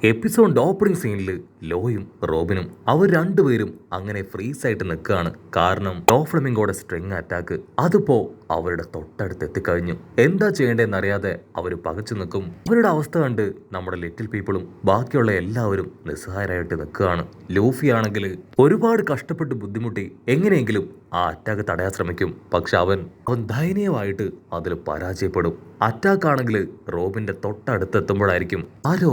എപ്പിസോഡിന്റെ opening സീനിൽ ലോയും റോബിനും അവർ രണ്ടുപേരും അങ്ങനെ ഫ്രീസ് ആയിട്ട് നിൽക്കുകയാണ്. കാരണം ഡോഫ്ലമിംഗോടെ സ്ട്രിങ് അറ്റാക്ക് അതിപ്പോ അവരുടെ തൊട്ടടുത്ത് എത്തിക്കഴിഞ്ഞു. എന്താ ചെയ്യേണ്ടതെന്നറിയാതെ അവർ പകച്ചു നിൽക്കും. അവരുടെ അവസ്ഥ കണ്ട് നമ്മുടെ ലിറ്റിൽ പീപ്പിളും ബാക്കിയുള്ള എല്ലാവരും നിസ്സഹായരായിട്ട് നിൽക്കുകയാണ്. ലൂഫി ആണെങ്കിൽ ഒരുപാട് കഷ്ടപ്പെട്ട് ബുദ്ധിമുട്ടി എങ്ങനെയെങ്കിലും ആ അറ്റാക്ക് തടയാൻ ശ്രമിക്കും. പക്ഷെ അവൻ ദയനീയമായിട്ട് അതിൽ പരാജയപ്പെടും. അറ്റാക്ക് ആണെങ്കിൽ റോബിന്റെ തൊട്ടടുത്തെത്തുമ്പോഴായിരിക്കും ആരോ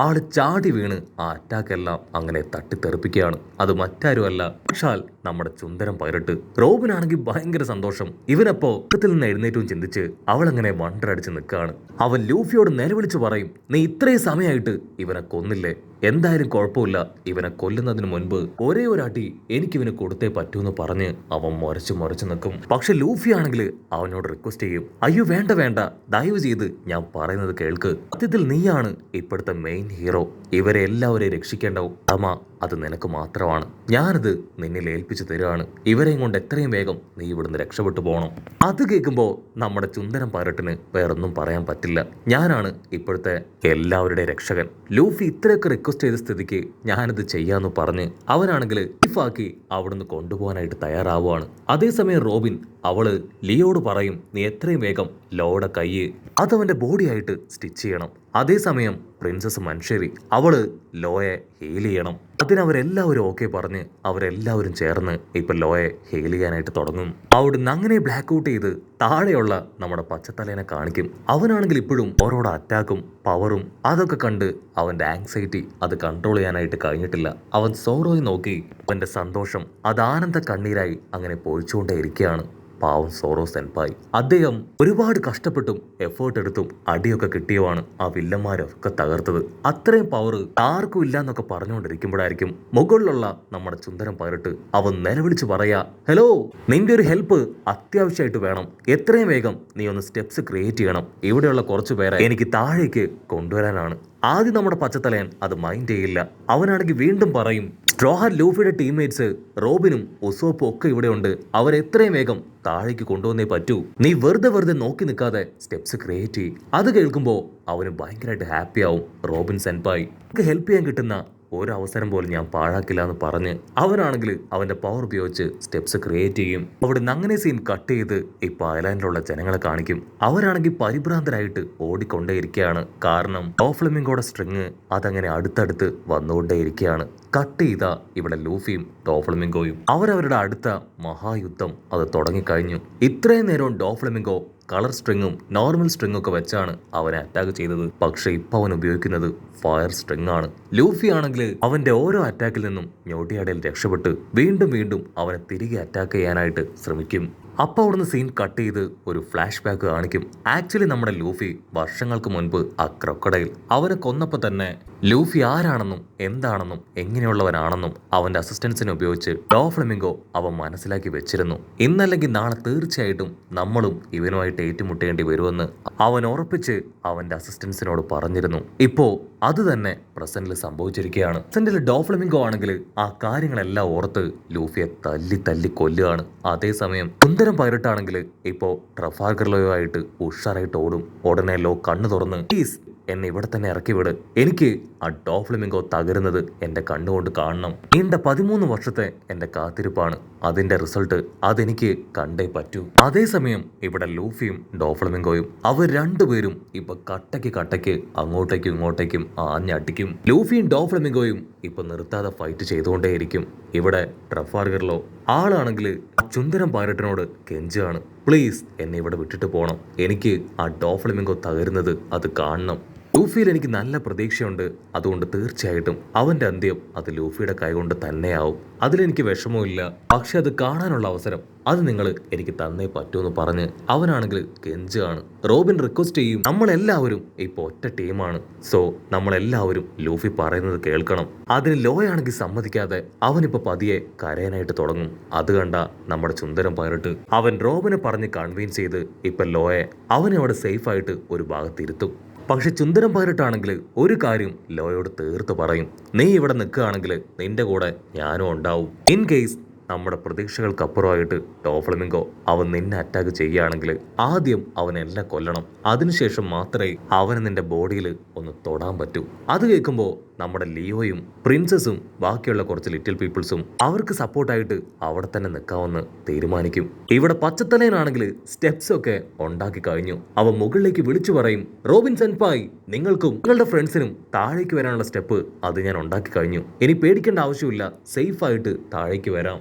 ആള് ചാടി വീണ് ആ അറ്റാക്കെല്ലാം അങ്ങനെ തട്ടിത്തെറിപ്പിക്കുകയാണ്. അത് മറ്റാരുമല്ല പക്ഷാൽ നമ്മുടെ സുന്ദരം പൈലറ്റ്. റോബിനാണെങ്കിൽ ഭയങ്കര സന്തോഷം. ഇവനപ്പോ ത്തിൽ നിന്ന് എഴുന്നേറ്റവും ചിന്തിച്ച് അവളങ്ങനെ വണ്ടറടിച്ച് നിൽക്കുകയാണ്. അവൻ ലൂഫിയോട് നിലവിളിച്ച് പറയും, നീ ഇത്രയും സമയമായിട്ട് ഇവനെ കൊന്നില്ലേ? എന്തായാലും കുഴപ്പമില്ല, ഇവനെ കൊല്ലുന്നതിന് മുൻപ് ഒരേ ഒരാട്ടി എനിക്കിവന് കൊടുത്തേ പറ്റൂന്ന് പറഞ്ഞ് അവൻ മുരച്ചു നിൽക്കും. പക്ഷെ ലൂഫി ആണെങ്കിൽ അവനോട് റിക്വസ്റ്റ് ചെയ്യും, അയ്യോ വേണ്ട വേണ്ട, ദയവ് ചെയ്ത് ഞാൻ പറയുന്നത് കേൾക്ക്. സത്യത്തിൽ നീയാണ് ഇപ്പോഴത്തെ മെയിൻ ഹീറോ. ഇവരെ എല്ലാവരെയും രക്ഷിക്കേണ്ടവും അമ്മ അത് നിനക്ക് മാത്രമാണ്. ഞാനത് നിന്നിൽ ഏൽപ്പിച്ചു തരുവാണ്. ഇവരെയും കൊണ്ട് എത്രയും വേഗം നീ ഇവിടുന്ന് രക്ഷപ്പെട്ടു പോകണം. അത് കേൾക്കുമ്പോൾ നമ്മുടെ ചുന്ദരം പൈലറ്റിന് വേറൊന്നും പറയാൻ പറ്റില്ല. ഞാനാണ് ഇപ്പോഴത്തെ എല്ലാവരുടെ രക്ഷകൻ. ലൂഫി ഇത്രയൊക്കെ റിക്വസ്റ്റ് ചെയ്ത സ്ഥിതിക്ക് ഞാനത് ചെയ്യാന്ന് പറഞ്ഞ് അവനാണെങ്കിൽ ഇഫാക്കി അവിടുന്ന് കൊണ്ടുപോകാനായിട്ട് തയ്യാറാവുകയാണ്. അതേസമയം റോബിൻ അവള് ലിയോട് പറയും, നീ എത്രയും വേഗം ലോയുടെ കൈയ്യ് അതവന്റെ ബോഡിയായിട്ട് സ്റ്റിച്ച് ചെയ്യണം. അതേസമയം പ്രിൻസസ് മൻഷേരി അവള് ലോയെ ഹീൽ ചെയ്യണം. അതിനവരെല്ലാവരും ഓക്കെ പറഞ്ഞ് അവരെല്ലാവരും ചേർന്ന് ഇപ്പൊ ലോയെ ഹീൽ ചെയ്യാനായിട്ട് തുടങ്ങും. അവിടുന്ന് അങ്ങനെ ബ്ലാക്ക് ഔട്ട് ചെയ്ത് താഴെയുള്ള നമ്മുടെ പച്ചത്തലേനെ കാണിക്കും. അവനാണെങ്കിൽ ഇപ്പോഴും ഓരോട് അറ്റാക്കും പവറും അതൊക്കെ കണ്ട് അവന്റെ ആങ്സൈറ്റി അത് കൺട്രോൾ ചെയ്യാനായിട്ട് കഴിഞ്ഞിട്ടില്ല. അവൻ സോറോയെ നോക്കി അവന്റെ സന്തോഷം അത് ആനന്ദ കണ്ണീരായി അങ്ങനെ പൊഴിച്ചുകൊണ്ടേ ഇരിക്കുകയാണ്. പാവം സോറോ സെൻപായി. അദ്ദേഹം ഒരുപാട് കഷ്ടപ്പെട്ടും എഫേർട്ട് എടുത്തും അടിയൊക്കെ കിട്ടിയവാണ് ആ വില്ലന്മാരൊക്കെ തകർത്തത്. അത്രയും പവർ ആർക്കും ഇല്ല എന്നൊക്കെ പറഞ്ഞുകൊണ്ടിരിക്കുമ്പോഴായിരിക്കും മുകളിലുള്ള നമ്മുടെ സുന്ദരം പൈലറ്റ് അവൻ നിലവിളിച്ച് പറയാ, ഹലോ, നിന്റെ ഒരു ഹെൽപ്പ് അത്യാവശ്യമായിട്ട് വേണം. എത്രയും വേഗം നീ ഒന്ന് സ്റ്റെപ്സ് ക്രിയേറ്റ് ചെയ്യണം. ഇവിടെയുള്ള കുറച്ചു പേരെ എനിക്ക് താഴേക്ക് കൊണ്ടുവരാനാണ്. ആദ്യം നമ്മുടെ പച്ചത്തലയൻ അത് മൈൻഡ് ചെയ്യില്ല. അവനാണെങ്കിൽ വീണ്ടും പറയും, സ്ട്രോഹാൻ ലൂഫിയുടെ ടീംമേറ്റ്സ് റോബിനും ഉസോപ്പും ഒക്കെ ഇവിടെ ഉണ്ട്. അവരെത്രയും വേഗം താഴേക്ക് കൊണ്ടുവന്നേ പറ്റൂ. നീ വെറുതെ നോക്കി നിൽക്കാതെ സ്റ്റെപ്സ് ക്രിയേറ്റ് ചെയ്യും. അത് കേൾക്കുമ്പോൾ അവന് ഭയങ്കരമായിട്ട് ഹാപ്പി ആവും. റോബിൻ സെൻപായി ഹെൽപ്പ് ചെയ്യാൻ കിട്ടുന്ന ഒരു അവസരം പോലും ഞാൻ പാഴാക്കില്ല എന്ന് പറഞ്ഞ് അവനാണെങ്കിൽ അവന്റെ പവർ ഉപയോഗിച്ച് സ്റ്റെപ്സ് ക്രിയേറ്റ് ചെയ്യും. അവിടെ അങ്ങനെ സീൻ കട്ട് ചെയ്ത് ഇപ്പൊ ഐലാൻഡിലുള്ള ജനങ്ങളെ കാണിക്കും. അവരാണെങ്കിൽ പരിഭ്രാന്തരായിട്ട് ഓടിക്കൊണ്ടേയിരിക്കുകയാണ്. കാരണം ഡോഫ്ലമിംഗോടെ സ്ട്രിങ് അതങ്ങനെ അടുത്തടുത്ത് വന്നുകൊണ്ടേയിരിക്കുകയാണ്. കട്ട് ചെയ്ത ഇവിടെ ലൂഫിയും ഡോഫ്ലമിംഗോയും അവരവരുടെ അടുത്ത മഹായുദ്ധം അത് തുടങ്ങിക്കഴിഞ്ഞു. ഇത്രയും നേരം ഡോഫ്ലമിംഗോ കളർ സ്ട്രിങ്ങും നോർമൽ സ്ട്രിങ്ങും ഒക്കെ വെച്ചാണ് അവനെ അറ്റാക്ക് ചെയ്തത്. പക്ഷെ ഇപ്പൊ അവൻ ഉപയോഗിക്കുന്നത് ഫയർ സ്ട്രിങ് ആണ്. ലൂഫി ആണെങ്കിൽ അവന്റെ ഓരോ അറ്റാക്കിൽ നിന്നും ഞൊടിയാടയിൽ രക്ഷപ്പെട്ട് വീണ്ടും അവനെ തിരികെ അറ്റാക്ക് ചെയ്യാനായിട്ട് ശ്രമിക്കും. അപ്പൊ അവിടുന്ന് സീൻ കട്ട് ചെയ്ത് ഒരു ഫ്ലാഷ് ബാക്ക് കാണിക്കും. ആക്ച്വലി നമ്മുടെ ലൂഫി വർഷങ്ങൾക്ക് മുൻപ് ആ ക്രൊക്കഡൈൽ അവനെ കൊന്നപ്പോ തന്നെ ലൂഫി ആരാണെന്നും എന്താണെന്നും എങ്ങനെയുള്ളവനാണെന്നും അവന്റെ അസിസ്റ്റൻസിനെ ഉപയോഗിച്ച് ഡോഫ്ലമിംഗോ അവൻ മനസ്സിലാക്കി വെച്ചിരുന്നു. ഇന്നല്ലെങ്കിൽ നാളെ തീർച്ചയായിട്ടും നമ്മളും ഇവനുമായിട്ട് ഏറ്റുമുട്ടേണ്ടി വരുമെന്ന് അവൻ ഉറപ്പിച്ച് അവന്റെ അസിസ്റ്റൻസിനോട് പറഞ്ഞിരുന്നു. ഇപ്പോ അത് തന്നെ പ്രസന്റിൽ സംഭവിച്ചിരിക്കുകയാണ്. പ്രസന്റിൽ ഡോഫ്ലമിംഗോ ആണെങ്കിൽ ആ കാര്യങ്ങളെല്ലാം ഓർത്ത് ലൂഫിയെ തല്ലി കൊല്ലുകയാണ്. അതേസമയം സുന്ദരം പൈലറ്റ് ആണെങ്കിൽ ഇപ്പോ ട്രഫാൽഗർ ആയിട്ട് ഉഷാറായിട്ട് ഓടും. ഉടനെ ലോ കണ്ണു തുറന്ന്, പ്ലീസ് എന്നെ ഇവിടെ തന്നെ ഇറക്കി വിട്. എനിക്ക് ആ ഡോഫ്ലമിംഗോ തകരുന്നത് എന്റെ കണ്ണുകൊണ്ട് കാണണം. നീണ്ട 13 വർഷത്തെ എന്റെ കാത്തിരിപ്പാണ്. അതിന്റെ റിസൾട്ട് അതെനിക്ക് കണ്ടേ പറ്റൂ. അതേസമയം ഇവിടെ ലൂഫിയും ഡോഫ്ലമിംഗോയും അവർ രണ്ടുപേരും ഇപ്പൊ കട്ടയ്ക്ക് അങ്ങോട്ടേക്കും ഇങ്ങോട്ടേക്കും ആഞ്ഞടിക്കും. ലൂഫിയും ഡോഫ്ലമിംഗോയും ഇപ്പൊ നിർത്താതെ ഫൈറ്റ് ചെയ്തുകൊണ്ടേയിരിക്കും. ഇവിടെ ട്രഫാൽഗറിലോ ആളാണെങ്കിൽ ചുന്ദരം പൈലറ്റിനോട് കെഞ്ചാണ്, പ്ലീസ് എന്നെ ഇവിടെ വിട്ടിട്ട് പോകണം. എനിക്ക് ആ ഡോഫ്ലമിംഗോ തകരുന്നത് അത് കാണണം. ലൂഫിയിൽ എനിക്ക് നല്ല പ്രതീക്ഷയുണ്ട്. അതുകൊണ്ട് തീർച്ചയായിട്ടും അവന്റെ അന്ത്യം അത് ലൂഫിയുടെ കൈകൊണ്ട് തന്നെയാവും. അതിലെനിക്ക് വിഷമമില്ല. പക്ഷെ അത് കാണാനുള്ള അവസരം അത് നിങ്ങൾ എനിക്ക് തന്നേ പറ്റൂന്ന് പറഞ്ഞ് അവനാണെങ്കിൽ കെഞ്ചാണ്. റോബിൻ റിക്വസ്റ്റ് ചെയ്യും, നമ്മളെല്ലാവരും ഇപ്പൊ ഒറ്റ ടീമാണ്. സോ നമ്മളെല്ലാവരും ലൂഫി പറയുന്നത് കേൾക്കണം. അതിന് ലോയാണെങ്കിൽ സമ്മതിക്കാതെ അവനിപ്പോ പതിയെ കരയാനായിട്ട് തുടങ്ങും. അത് കണ്ട നമ്മുടെ സുന്ദരം പൈലറ്റ് അവൻ റോബിനെ പറഞ്ഞ് കൺവിൻസ് ചെയ്ത് ഇപ്പൊ ലോയെ അവനെ അവിടെ സേഫ് ആയിട്ട് ഒരു ഭാഗത്തിരുത്തും. പക്ഷെ ചുന്ദരം പൈലറ്റ് ആണെങ്കിൽ ഒരു കാര്യം ലോയോട് തീർത്ത് പറയും, നീ ഇവിടെ നിൽക്കുകയാണെങ്കിൽ നിന്റെ കൂടെ ഞാനും ഉണ്ടാവും. ഇൻ കേസ് നമ്മുടെ പ്രതീക്ഷകൾക്കപ്പുറമായിട്ട് ഡോഫ്ലമിംഗോ അവൻ നിന്നെ അറ്റാക്ക് ചെയ്യുകയാണെങ്കിൽ ആദ്യം അവനെല്ലാം കൊല്ലണം. അതിനുശേഷം മാത്രമേ അവന് നിന്റെ ബോഡിയിൽ ഒന്ന് തൊടാൻ പറ്റൂ. അത് കേൾക്കുമ്പോൾ നമ്മുടെ ലിയോയും പ്രിൻസസും ബാക്കിയുള്ള കുറച്ച് ലിറ്റിൽ പീപ്പിൾസും അവർക്ക് സപ്പോർട്ടായിട്ട് അവിടെ തന്നെ നിൽക്കാമെന്ന് തീരുമാനിക്കും. ഇവിടെ പച്ചത്തലയനാണെങ്കിൽ സ്റ്റെപ്സ് ഒക്കെ ഉണ്ടാക്കി കഴിഞ്ഞു. അവൻ മുകളിലേക്ക് വിളിച്ചു പറയും, റോബിൻ സെൻപായ്, നിങ്ങൾക്കും നിങ്ങളുടെ ഫ്രണ്ട്സിനും താഴേക്ക് വരാനുള്ള സ്റ്റെപ്പ് അത് ഞാൻ ഉണ്ടാക്കി കഴിഞ്ഞു. ഇനി പേടിക്കേണ്ട ആവശ്യമില്ല, സേഫ് ആയിട്ട് താഴേക്ക് വരാം.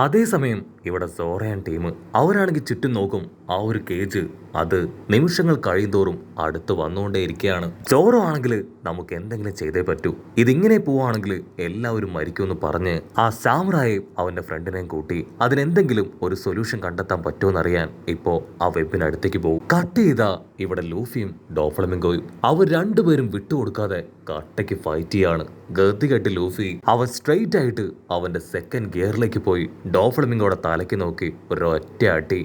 അതേസമയം ഇവിടെ സോറയാൻ ടീം അവരാണെങ്കിൽ ചുറ്റും നോക്കും. ആ ഒരു കേജ് അത് നിമിഷങ്ങൾ കഴിയുന്തോറും അടുത്ത് വന്നുകൊണ്ടേയിരിക്കുകയാണ്. ചോറോ ആണെങ്കിൽ നമുക്ക് എന്തെങ്കിലും ചെയ്തേ പറ്റൂ, ഇതിങ്ങനെ പോവാണെങ്കിൽ എല്ലാവരും മരിക്കുമെന്ന് പറഞ്ഞ് ആ സാമുറായി അവന്റെ ഫ്രണ്ടിനെയും കൂട്ടി അതിനെന്തെങ്കിലും ഒരു സൊല്യൂഷൻ കണ്ടെത്താൻ പറ്റുമെന്നറിയാൻ ഇപ്പോ ആ വെബിനടുത്തേക്ക് പോകും. കട്ട് ചെയ്താ ഇവിടെ ലൂഫിയും ഡോഫ്ലമിംഗോയും അവർ രണ്ടുപേരും വിട്ടുകൊടുക്കാതെ കട്ടയ്ക്ക് ഫൈറ്റ് ചെയ്യാണ്. ഗതി കെട്ടി ലൂഫി അവൻ സ്ട്രെയിറ്റ് ആയിട്ട് അവന്റെ സെക്കൻഡ് ഗിയറിലേക്ക് പോയി ഡോഫ്ലമിംഗോടെ തലയ്ക്ക് നോക്കി ഒരൊറ്റ അടി.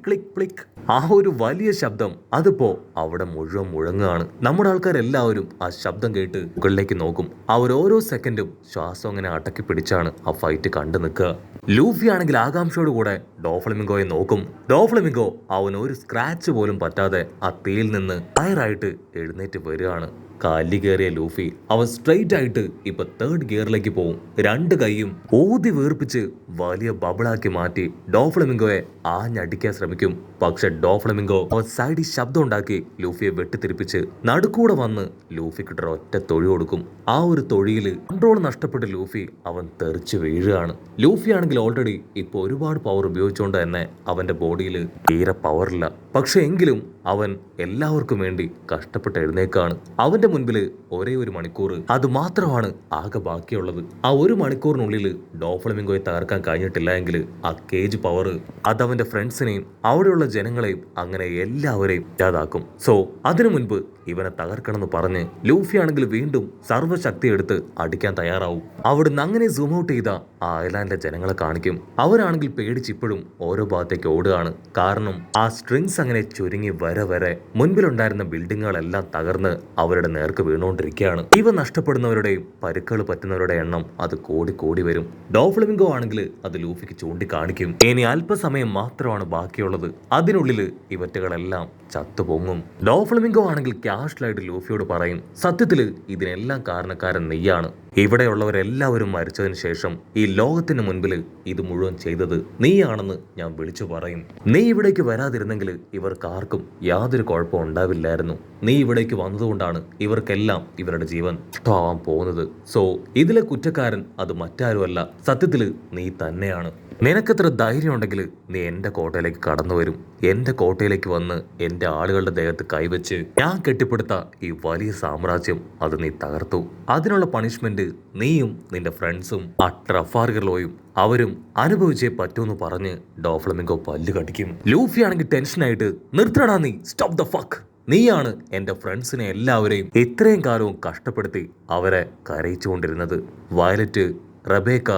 ക്ലിക്ക് ക്ലിക്ക് ആ ഒരു വലിയ ശബ്ദം അതിപ്പോ അവിടെ മുഴുവൻ മുഴങ്ങുകയാണ്. നമ്മുടെ ആൾക്കാരെല്ലാവരും ആ ശബ്ദം കേട്ട് മുകളിലേക്ക് നോക്കും. അവർ ഓരോ സെക്കൻഡും ശ്വാസം അങ്ങനെ അടക്കി പിടിച്ചാണ് ആ ഫൈറ്റ് കണ്ടു നിൽക്കുക. ലൂഫി ആണെങ്കിൽ ആകാംക്ഷയോട് കൂടെ ഡോഫ്ലമിംഗോയെ നോക്കും. ഡോഫ്ലമിംഗോ അവൻ ഒരു സ്ക്രാച്ച് പോലും പറ്റാതെ ആ തീയിൽ നിന്ന് ഫയറായിട്ട് എഴുന്നേറ്റ് വരികയാണ്. കാലി കയറിയ ലൂഫി അവൻ സ്ട്രെയിറ്റ് ആയിട്ട് ഇപ്പൊ തേർഡ് ഗിയറിലേക്ക് പോകും. രണ്ട് കൈയും ഊതി വീർപ്പിച്ച് വലിയ ബബിളാക്കി മാറ്റി ഡോഫ്ലമിംഗോയെ ആഞ്ഞടിക്കാൻ ശ്രമിക്കും. പക്ഷെ ഡോഫ്ലമിംഗോ അവൻ സൈഡിൽ ശബ്ദം ഉണ്ടാക്കി ലൂഫിയെ വെട്ടിത്തിരിപ്പിച്ച് നടുക്കൂടെ വന്ന് ലൂഫിക്ക് ഒറ്റ തൊഴി കൊടുക്കും. ആ ഒരു തൊഴിയിൽ കൺട്രോൾ നഷ്ടപ്പെട്ട് ലൂഫി അവൻ തെറിച്ച് വീഴുകയാണ്. ലൂഫി ആണെങ്കിൽ ഓൾറെഡി ഇപ്പൊ ഒരുപാട് പവർ ഉപയോഗിച്ചുകൊണ്ട് തന്നെ അവന്റെ ബോഡിയിൽ തീരെ പവറില്ല. പക്ഷെ എങ്കിലും അവൻ എല്ലാവർക്കും വേണ്ടി കഷ്ടപ്പെട്ട് എഴുന്നേക്കാണ്. അവന്റെ മുൻപിൽ ഒരേ ഒരു മണിക്കൂർ അത് മാത്രമാണ് ആകെ ബാക്കിയുള്ളത്. ആ ഒരു മണിക്കൂറിനുള്ളിൽ ഡോഫ്ലമിംഗോയെ തകർക്കാൻ കഴിഞ്ഞിട്ടില്ല എങ്കിൽ ആ കേജ് പവർ അതവന്റെ ഫ്രണ്ട്സിനെയും അവിടെയുള്ള ജനങ്ങളെയും അങ്ങനെ എല്ലാവരെയും ഇല്ലാതാക്കും. സോ അതിനു മുൻപ് ഇവനെ തകർക്കണമെന്ന് പറഞ്ഞ് ലൂഫി ആണെങ്കിൽ വീണ്ടും സർവ്വശക്തി എടുത്ത് അടിക്കാൻ തയ്യാറാവും. അവിടുന്ന് അങ്ങനെ സൂം ഔട്ട് ചെയ്ത ആ ഐലാൻഡിലെ ജനങ്ങളെ കാണിക്കും. അവരാണെങ്കിൽ പേടിച്ചിപ്പോഴും ഓരോ ഭാഗത്തേക്ക് ഓടുകയാണ്. കാരണം ആ സ്ട്രിങ്സ് അങ്ങനെ ചുരുങ്ങി വരെ മുൻപിലുണ്ടായിരുന്ന ബിൽഡിങ്ങുകളെല്ലാം തകർന്ന് അവരുടെ നേർക്ക് വീണുകൊണ്ടിരിക്കുകയാണ്. ഇവ നഷ്ടപ്പെടുന്നവരുടെയും പരുക്കൾ പറ്റുന്നവരുടെ എണ്ണം അത് കൂടി വരും. ഡോഫ്ലമിംഗോ ആണെങ്കിൽ അത് ലൂഫിക്ക് ചൂണ്ടിക്കാണിക്കും. ഇനി അല്പസമയം മാത്രമാണ് ബാക്കിയുള്ളത്, അതിനുള്ളിൽ ഇവറ്റകളെല്ലാം ചത്തുപൊങ്ങും. ഡോഫ്ലമിംഗോ ആണെങ്കിൽ ക്യാഷ്ലായിട്ട് ലൂഫിയോട് പറയും, സത്യത്തില് ഇതിനെല്ലാം കാരണക്കാരൻ നീയാണ്. ഇവിടെയുള്ളവരെല്ലാവരും മരിച്ചതിന് ശേഷം ഈ ലോകത്തിന് മുൻപിൽ ഇത് മുഴുവൻ ചെയ്തത് നീയാണെന്ന് ഞാൻ വിളിച്ചു പറയും. നീ ഇവിടേക്ക് വരാതിരുന്നെങ്കിൽ ഇവർക്കാർക്കും യാതൊരു കുഴപ്പം ഉണ്ടാവില്ലായിരുന്നു. നീ ഇവിടേക്ക് വന്നതുകൊണ്ടാണ് ഇവർക്കെല്ലാം ഇവരുടെ ജീവൻ നഷ്ടമാവാൻ പോകുന്നത്. സോ ഇതിലെ കുറ്റക്കാരൻ അത് മറ്റാരുമല്ല, സത്യത്തില് നീ തന്നെയാണ്. നിനക്കെത്ര ധൈര്യം ഉണ്ടെങ്കിൽ നീ എൻ്റെ കോട്ടയിലേക്ക് കടന്നു വരും. എൻ്റെ കോട്ടയിലേക്ക് വന്ന് എൻ്റെ ആളുകളുടെ ദേഹത്ത് കൈവച്ച് ഞാൻ കെട്ടിപ്പടുത്ത ഈ വലിയ സാമ്രാജ്യം അത് നീ തകർത്തു. അതിനുള്ള പണിഷ്മെന്റ് നീയും നിന്റെ ഫ്രണ്ട്സും ആ ട്രഫാർഗർലോയും അവരും അനുഭവിച്ചേ പറ്റൂന്ന് പറഞ്ഞ് ഡോഫ്ലമിംഗോ പല്ല് കടിക്കും. ലൂഫി ആണെങ്കിൽ ടെൻഷനായിട്ട്, നിർത്തടാ നീ, സ്റ്റോപ്പ് ദ ഫക്ക്. നീയാണ് എൻ്റെ ഫ്രണ്ട്സിനെ എല്ലാവരെയും ഇത്രയും കാലവും കഷ്ടപ്പെടുത്തി അവരെ കരയിച്ചുകൊണ്ടിരുന്നത്. വയലറ്റ്, റബേക്ക,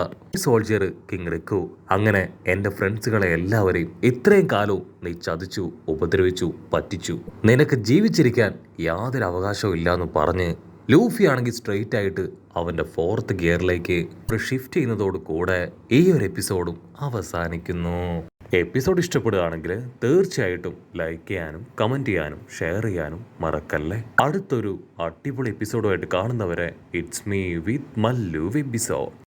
സോൾജിയർ, കിങ് റിക്കു, അങ്ങനെ എൻ്റെ ഫ്രണ്ട്സുകളെ എല്ലാവരെയും ഇത്രയും കാലവും നീ ചതിച്ചു, ഉപദ്രവിച്ചു, പറ്റിച്ചു. നിനക്ക് ജീവിച്ചിരിക്കാൻ യാതൊരു അവകാശവും ഇല്ലാന്ന് പറഞ്ഞ് ലൂഫി ആണെങ്കിൽ സ്ട്രെയിറ്റ് ആയിട്ട് അവൻ്റെ ഫോർത്ത് ഗിയറിലേക്ക് ഷിഫ്റ്റ് ചെയ്യുന്നതോട് കൂടെ ഈ ഒരു എപ്പിസോഡും അവസാനിക്കുന്നു. എപ്പിസോഡ് ഇഷ്ടപ്പെടുകയാണെങ്കിൽ തീർച്ചയായിട്ടും ലൈക്ക് ചെയ്യാനും കമൻറ്റ് ചെയ്യാനും ഷെയർ ചെയ്യാനും മറക്കല്ലേ. അടുത്തൊരു അടിപൊളി എപ്പിസോഡുമായിട്ട് കാണുന്നവരെ it's me with Mallu episode.